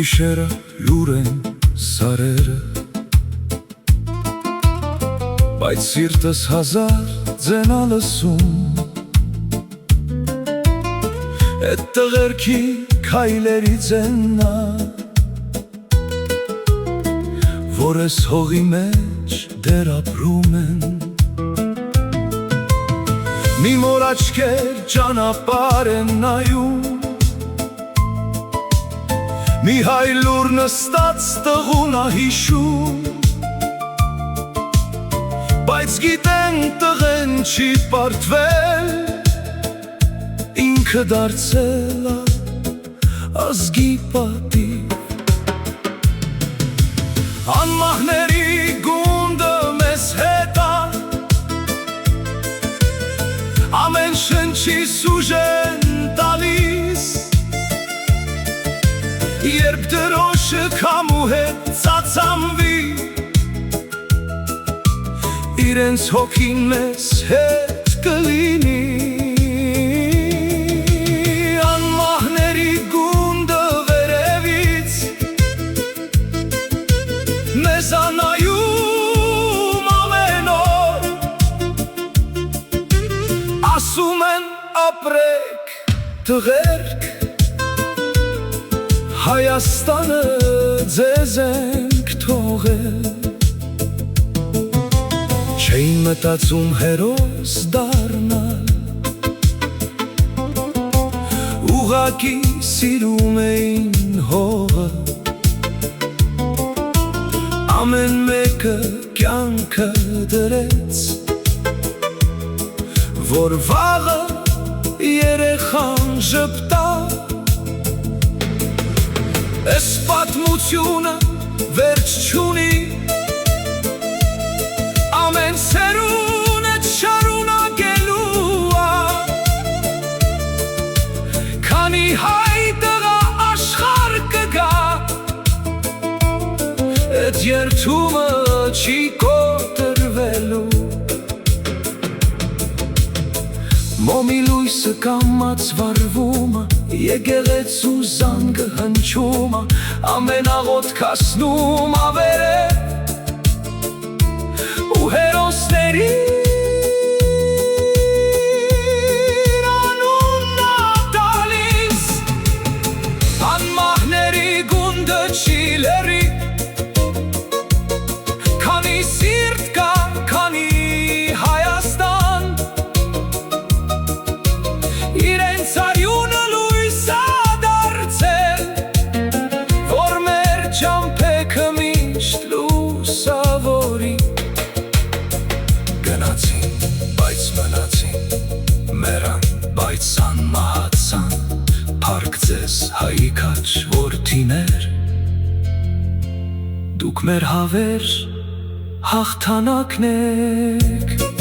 Գիշերը լուր են սարերը, բայց սիրտս հազար ձեն ա լսում, էդ տղերքի քայլերի ձեննա, որ ես հողի մեջ դեր ապրում են։ Մի մոր աչքեր ճանապարհ են նայում, մի հայ լուր նստած տղուն ա հիշում, բայց գիտեն տղեն չի պարտվել, ինքը դարձել ա ազգի պատիվ։ Անմահների գունդը մեզ հետ ա, ամեն շնչի սուժեն տալիս, երբ դրոշը քամու հետ ծածանվի, իրենց հոգին մեզ հետ կլինի։ Անմահների գունդը վերևից մեզ ա նայում ամեն օր, ասում են ապրեք տղերք, Հայաստանը ձեզ ենք թողել։ Չէին մտածում հերոս դառնալ, ուղղակի սիրում էին հողը, ամեն մեկը կյանքը դրեց, որ վաղը երեխան ժպտա։ Էս պատմությունը վերջ չունի, ամեն սերունդ շարունակելու ա, քանի հայ տղա աշխարհ կգա, էդ երդումը չի կոտրվելու։ Մոմի լույսը կամաց վառվում ա, եկեղեցու զանգը հնչում ա, ամեն աղոթք հասնում ա վերև, ու հերոսների անունն ա տալիս, անմահների գունդը չի լերի, քանի սիրտ կա, քանի Հայաստան, իրենց արյունը լույս ա դարձել, որ մեր ջամփեքը միշտ լուսավորի։ Գնացին, բայց մնացին, մեռան, բայց անմահացան, փառք ձեզ հայի քաչ որդիներ, դուք մեր հավերժ հաղթանակն եք։